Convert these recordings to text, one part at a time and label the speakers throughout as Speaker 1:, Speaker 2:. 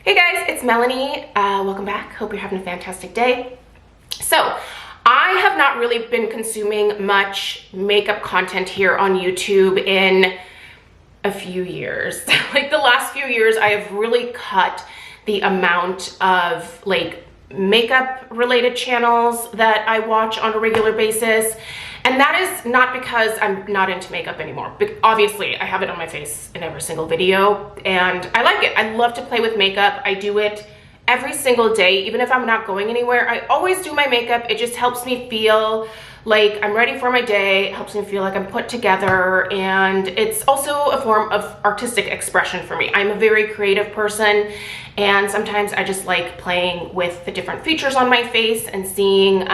Speaker 1: Hey guys, it's Melanie. Welcome back. Hope you're having a fantastic day. So, I have not really been consuming much makeup content here on YouTube in a few years. Like the last few years, I have really cut the amount of makeup related channels that I watch on a regular basis. And that is not because I'm not into makeup anymore. But obviously, I have it on my face in every single video and I like it. I love to play with makeup. I do it every single day, even if I'm not going anywhere. I always do my makeup. It just helps me feel like I'm ready for my day. It helps me feel like I'm put together, and it's also a form of artistic expression for me. I'm a very creative person, and sometimes I just like playing with the different features on my face and seeing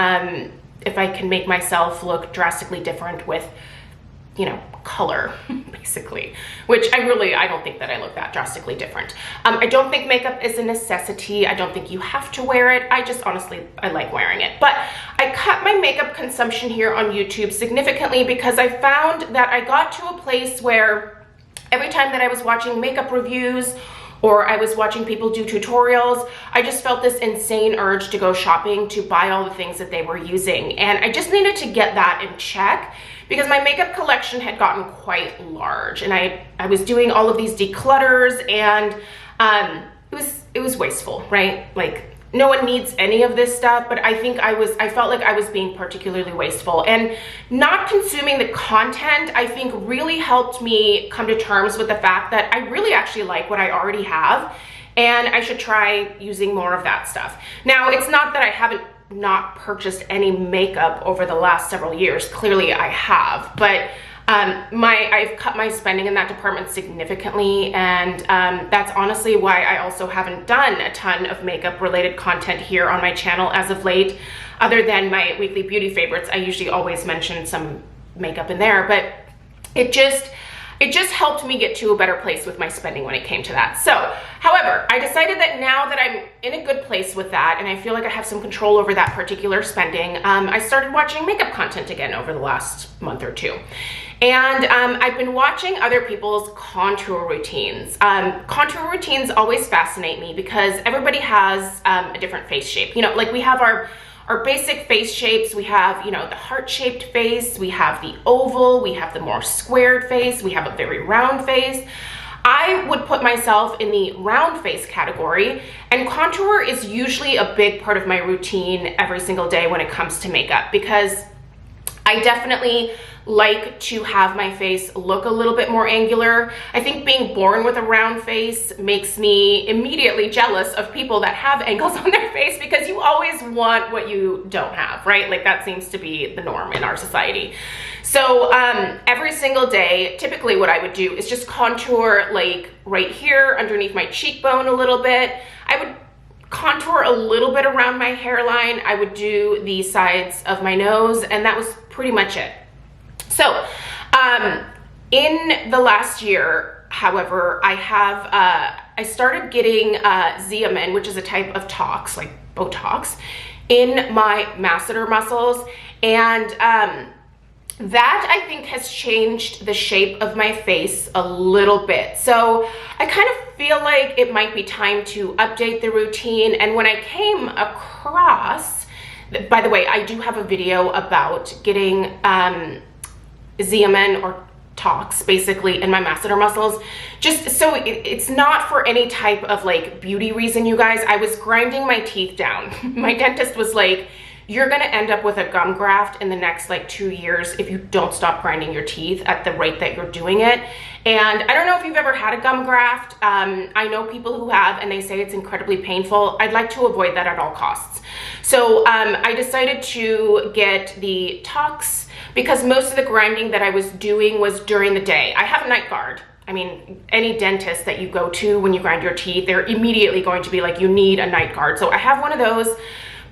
Speaker 1: if I can make myself look drastically different with, you know, color, basically, which I don't think that I look that drastically different. I don't think makeup is a necessity. I don't think you have to wear it. I just honestly, I like wearing it. But I cut my makeup consumption here on YouTube significantly because I found that I got to a place where every time that I was watching makeup reviews or I was watching people do tutorials, I just felt this insane urge to go shopping to buy all the things that they were using. And I just needed to get that in check because my makeup collection had gotten quite large, and I was doing all of these declutters, and it was wasteful, right? Like, no one needs any of this stuff, but I felt like I was being particularly wasteful. And not consuming the content, I think, really helped me come to terms with the fact that I really actually like what I already have, and I should try using more of that stuff. Now, it's not that I haven't not purchased any makeup over the last several years. Clearly I have, but I've cut my spending in that department significantly, and that's honestly why I also haven't done a ton of makeup related content here on my channel as of late, other than my weekly beauty favorites. I usually always mention some makeup in there, but it just helped me get to a better place with my spending when it came to that. So, however, I decided that now that I'm in a good place with that and I feel like I have some control over that particular spending, I started watching makeup content again over the last month or two. And I've been watching other people's contour routines. Contour routines always fascinate me because everybody has a different face shape. You know, like we have our basic face shapes. We have, you know, the heart-shaped face, we have the oval, we have the more squared face, we have a very round face. I would put myself in the round face category, and contour is usually a big part of my routine every single day when it comes to makeup, because I definitely like to have my face look a little bit more angular. I think being born with a round face makes me immediately jealous of people that have angles on their face, because you always want what you don't have, right? Like that seems to be the norm in our society. So every single day, typically what I would do is just contour like right here underneath my cheekbone a little bit. I would contour a little bit around my hairline. I would do the sides of my nose, and that was pretty much it. So, in the last year, however, I started getting Xeomin, which is a type of tox, like Botox, in my masseter muscles, and that I think has changed the shape of my face a little bit. So I kind of feel like it might be time to update the routine. And when I came across, by the way, I do have a video about getting Xeomin or tox basically in my masseter muscles, just so it's not for any type of like beauty reason, you guys. I was grinding my teeth down. My dentist was like, you're gonna end up with a gum graft in the next like 2 years if you don't stop grinding your teeth at the rate that you're doing it. And I don't know if you've ever had a gum graft. I know people who have, and they say it's incredibly painful. I'd like to avoid that at all costs. So I decided to get the tox because most of the grinding that I was doing was during the day. I have a night guard. I mean, any dentist that you go to when you grind your teeth, they're immediately going to be like, you need a night guard. So I have one of those.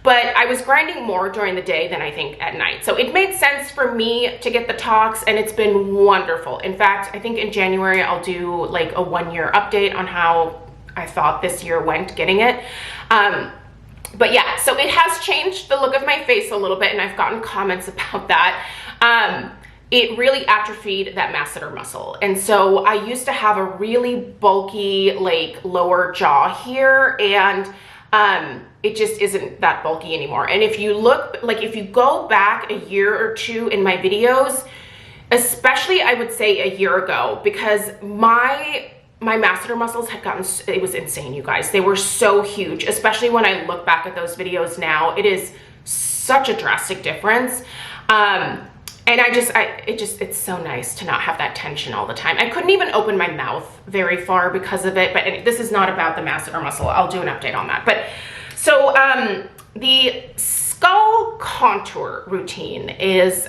Speaker 1: But I was grinding more during the day than I think at night. So it made sense for me to get the tox, and it's been wonderful. In fact, I think in January, I'll do like a 1-year update on how I thought this year went getting it. But yeah, so it has changed the look of my face a little bit, and I've gotten comments about that. it really atrophied that masseter muscle. And so I used to have a really bulky, like, lower jaw here, and it just isn't that bulky anymore. And if you look, like, if you go back a year or two in my videos, especially I would say a year ago, because my masseter muscles had gotten, it was insane, you guys. They were so huge, especially when I look back at those videos now. It is such a drastic difference. And it's so nice to not have that tension all the time. I couldn't even open my mouth very far because of it, but this is not about the masseter muscle. I'll do an update on that. But so the skull contour routine is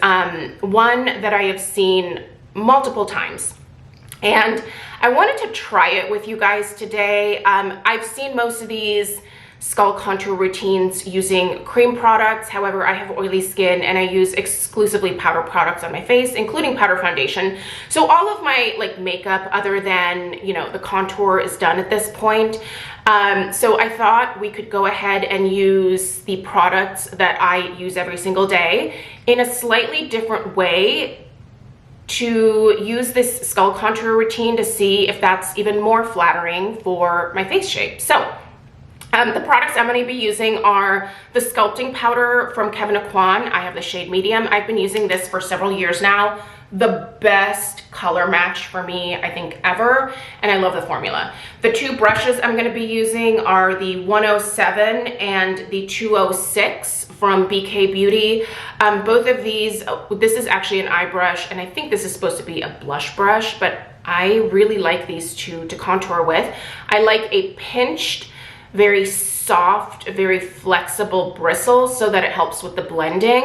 Speaker 1: one that I have seen multiple times. And I wanted to try it with you guys today. I've seen most of these skull contour routines using cream products. However, I have oily skin and I use exclusively powder products on my face, including powder foundation. So all of my like makeup other than, you know, the contour is done at this point. So I thought we could go ahead and use the products that I use every single day in a slightly different way to use this skull contour routine to see if that's even more flattering for my face shape. So the products I'm going to be using are the sculpting powder from Kevyn Aucoin. I have the shade medium. I've been using this for several years now. The best color match for me, I think, ever, and I love the formula. The two brushes I'm going to be using are the 107 and the 206 from BK Beauty. Both of these, this is actually an eye brush, and I think this is supposed to be a blush brush, but I really like these two to contour with. I like a pinched, very soft, very flexible bristle so that it helps with the blending,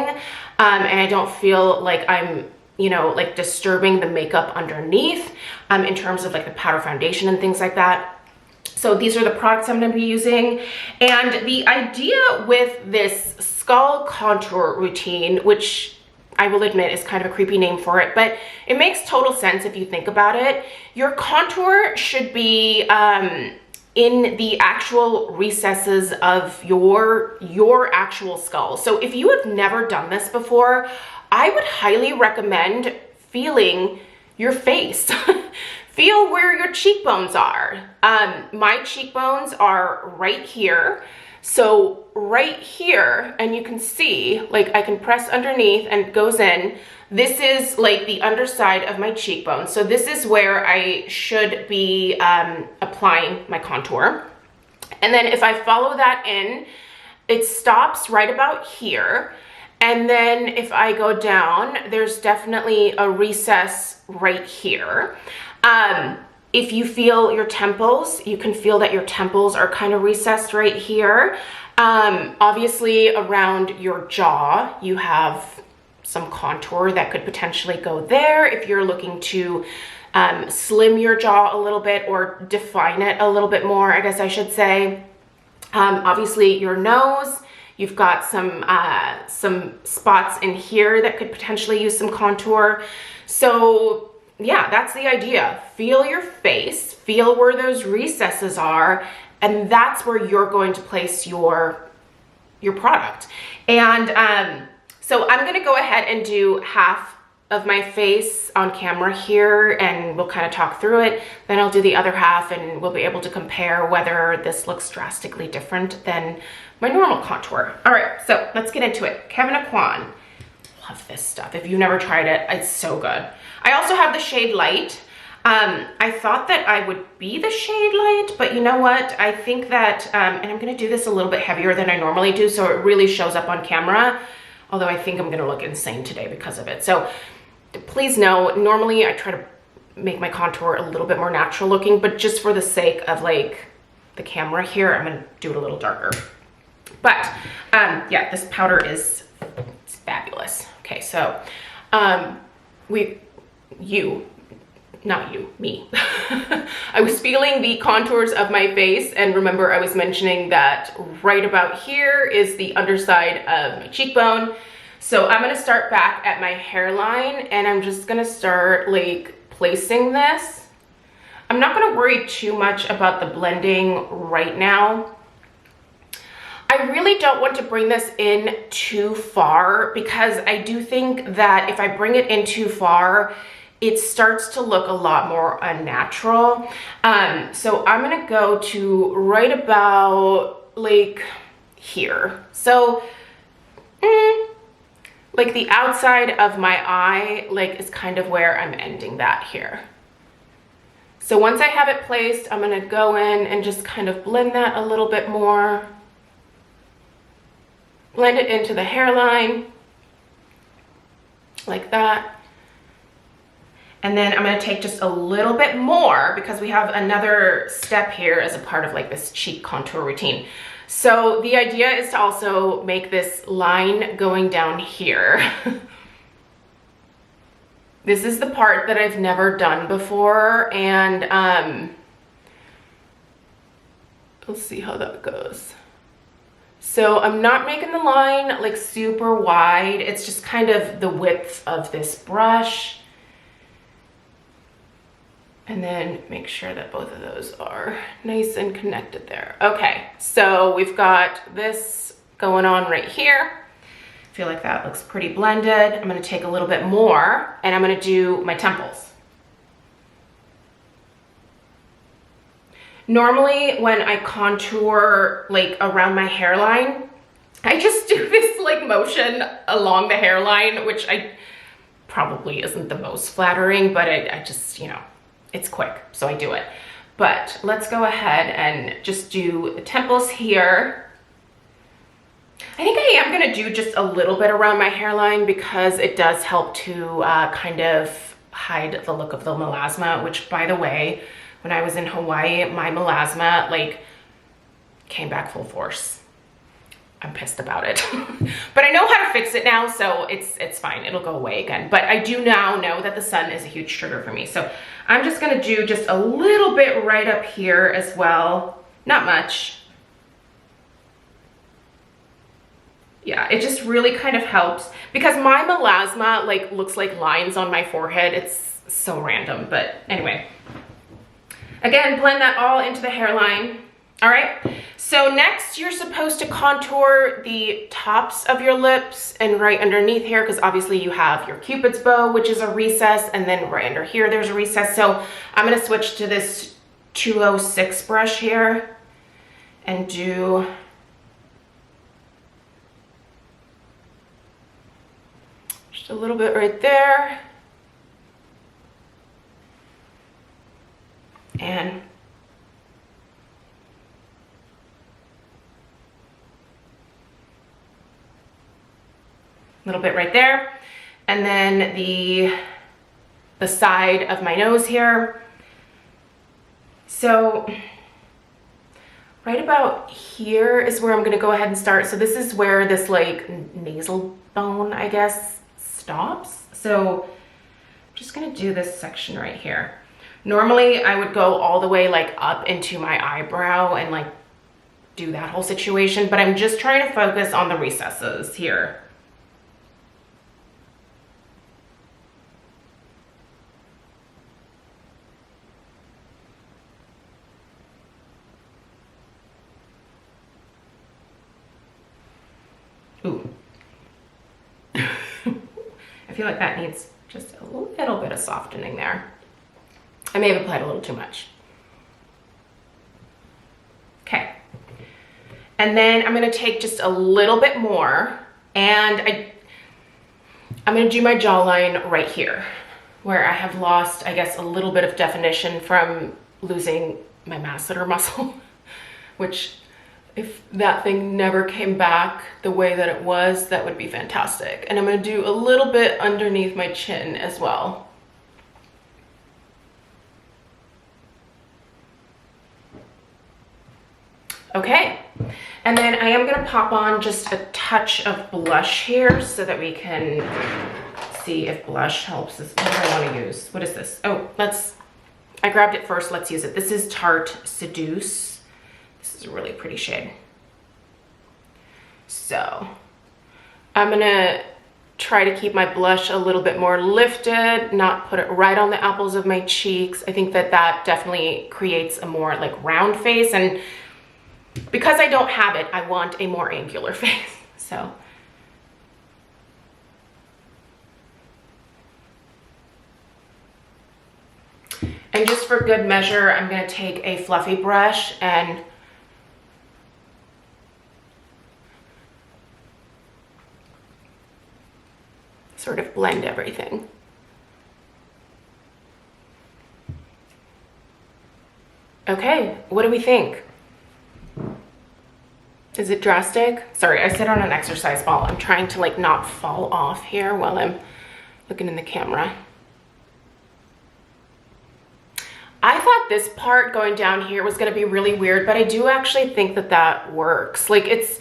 Speaker 1: and I don't feel like I'm, you know, like disturbing the makeup underneath in terms of like the powder foundation and things like that. So these are the products I'm going to be using. And the idea with this skull contour routine, which I will admit is kind of a creepy name for it, but it makes total sense if you think about it. Your contour should be in the actual recesses of your actual skull. So if you have never done this before, I would highly recommend feeling your face. Feel where your cheekbones are. My cheekbones are right here. So right here, and you can see, like, I can press underneath and it goes in. This is like the underside of my cheekbone. So this is where I should be applying my contour. And then if I follow that in, it stops right about here. And then if I go down, there's definitely a recess right here. If you feel your temples, you can feel that your temples are kind of recessed right here. Obviously around your jaw, you have some contour that could potentially go there if you're looking to slim your jaw a little bit or define it a little bit more, I guess I should say. Obviously your nose, you've got some spots in here that could potentially use some contour. So yeah, that's the idea. Feel your face, feel where those recesses are, and that's where you're going to place your product. And so I'm gonna go ahead and do half of my face on camera here, and we'll kind of talk through it. Then I'll do the other half and we'll be able to compare whether this looks drastically different than my normal contour. All right, so let's get into it. Kevyn Aucoin. Love this stuff. If you've never tried it, it's so good. I also have the shade Light. I thought that I would be the shade Light, but you know what? I think that, and I'm gonna do this a little bit heavier than I normally do, so it really shows up on camera, although I think I'm gonna look insane today because of it. So please know, normally I try to make my contour a little bit more natural looking, but just for the sake of like the camera here, I'm gonna do it a little darker. But yeah, this powder is, it's fabulous. Okay, so me. I was feeling the contours of my face, and remember I was mentioning that right about here is the underside of my cheekbone. So I'm gonna start back at my hairline, and I'm just gonna start like placing this. I'm not gonna worry too much about the blending right now. I I really don't want to bring this in too far because I do think that if I bring it in too far, it starts to look a lot more unnatural. So I'm gonna go to right about like here. So like the outside of my eye like is kind of where I'm ending that here. So once I have it placed, I'm gonna go in and just kind of blend that a little bit more. Blend it into the hairline like that. And then I'm gonna take just a little bit more because we have another step here as a part of like this cheek contour routine. So the idea is to also make this line going down here. This is the part that I've never done before, and let's see how that goes. So I'm not making the line like super wide. It's just kind of the width of this brush. And then make sure that both of those are nice and connected there. Okay, so we've got this going on right here. I feel like that looks pretty blended. I'm gonna take a little bit more and I'm gonna do my temples. Normally when I contour like around my hairline, I just do this like motion along the hairline, which I probably isn't the most flattering, but I just, you know, it's quick, so I do it. But let's go ahead and just do the temples here. I think I am gonna do just a little bit around my hairline because it does help to kind of hide the look of the melasma, which by the way, when I was in Hawaii, my melasma like came back full force. I'm pissed about it. But I know how to fix it now, so it's fine. It'll go away again. But I do now know that the sun is a huge trigger for me. So I'm just gonna do just a little bit right up here as well. Not much. Yeah, it just really kind of helps because my melasma like looks like lines on my forehead. It's so random, but anyway. Again, blend that all into the hairline. All right, so next you're supposed to contour the tops of your lips and right underneath here, because obviously you have your Cupid's bow, which is a recess, and then right under here there's a recess. So I'm gonna switch to this 206 brush here and do just a little bit right there. And little bit right there, and then the side of my nose here. So right about here is where I'm gonna go ahead and start. So this is where this like nasal bone, I guess, stops. So I'm just gonna do this section right here. Normally I would go all the way like up into my eyebrow and like do that whole situation, but I'm just trying to focus on the recesses here. Ooh. I feel like that needs just a little bit of softening there. I may have applied a little too much. Okay. And then I'm gonna take just a little bit more and I'm gonna do my jawline right here where I have lost, I guess, a little bit of definition from losing my masseter muscle, which if that thing never came back the way that it was, that would be fantastic. And I'm gonna do a little bit underneath my chin as well. Okay, and then I am gonna pop on just a touch of blush here so that we can see if blush helps us. What do I wanna use? What is this? Oh, I grabbed it first, let's use it. This is Tarte Seduce. This is a really pretty shade. So I'm gonna try to keep my blush a little bit more lifted, not put it right on the apples of my cheeks. I think that that definitely creates a more like round face, and because I don't have it, I want a more angular face. So. And just for good measure, I'm going to take a fluffy brush and sort of blend everything. Okay, what do we think? Is it drastic? Sorry, I sit on an exercise ball. I'm trying to like not fall off here while I'm looking in the camera. I thought this part going down here was going to be really weird, but I do actually think that that works. Like it's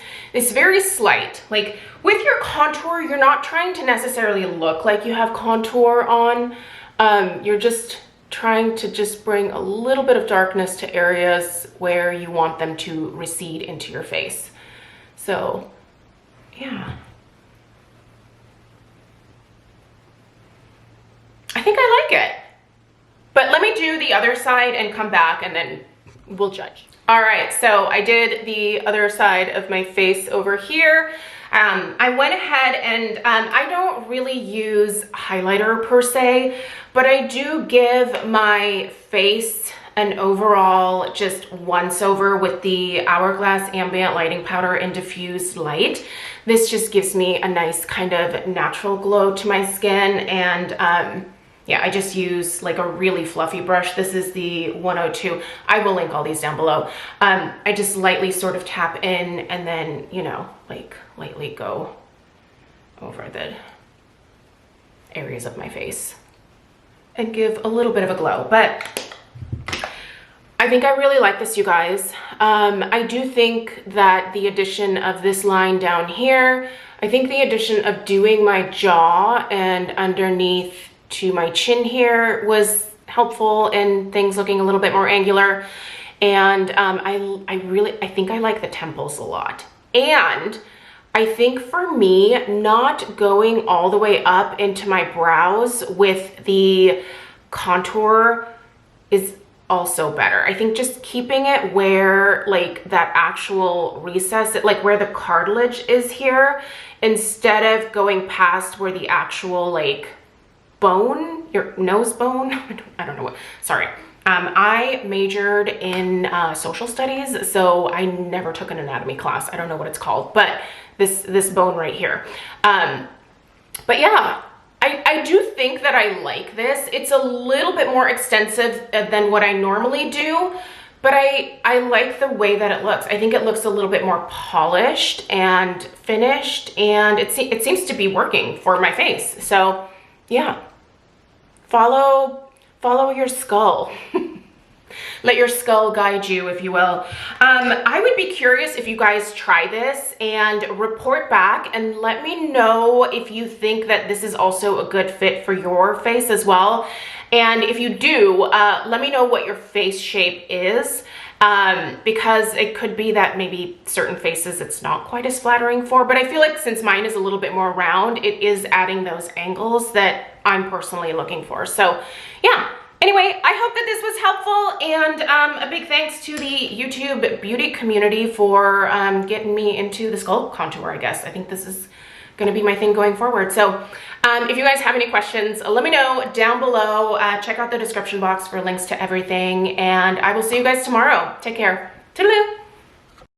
Speaker 1: very slight. Like with your contour, you're not trying to necessarily look like you have contour on. You're just trying to just bring a little bit of darkness to areas where you want them to recede into your face. So yeah. I think I like it. But let me do the other side and come back and then we'll judge. All right, so I did the other side of my face over here. I went ahead and I don't really use highlighter per se, but I do give my face an overall just once over with the Hourglass Ambient Lighting Powder in Diffused Light. This just gives me a nice kind of natural glow to my skin, and yeah, I just use like a really fluffy brush. This is the 102. I will link all these down below. I just lightly sort of tap in and then, you know, like lightly go over the areas of my face and give a little bit of a glow. But I think I really like this, you guys. I do think that the addition of this line down here, I think the addition of doing my jaw and underneath to my chin here was helpful in things looking a little bit more angular. And I think I like the temples a lot. And I think for me, not going all the way up into my brows with the contour is also better. I think just keeping it where like that actual recess, like where the cartilage is here, instead of going past where the actual like bone, your nose bone, I don't know what, sorry. I majored in social studies, so I never took an anatomy class. I don't know what it's called, but this bone right here. But yeah, I do think that I like this. It's a little bit more extensive than what I normally do, but I like the way that it looks. I think it looks a little bit more polished and finished, and it seems to be working for my face. So yeah, follow your skull. Let your skull guide you, if you will. I would be curious if you guys try this and report back and let me know if you think that this is also a good fit for your face as well. And if you do, let me know what your face shape is, because it could be that maybe certain faces it's not quite as flattering for, but I feel like since mine is a little bit more round, it is adding those angles that I'm personally looking for. So yeah. Anyway, I hope that this was helpful, and a big thanks to the YouTube beauty community for getting me into the skull contour, I guess. I think this is going to be my thing going forward. So if you guys have any questions, let me know down below. Check out the description box for links to everything, and I will see you guys tomorrow. Take care. Toodaloo!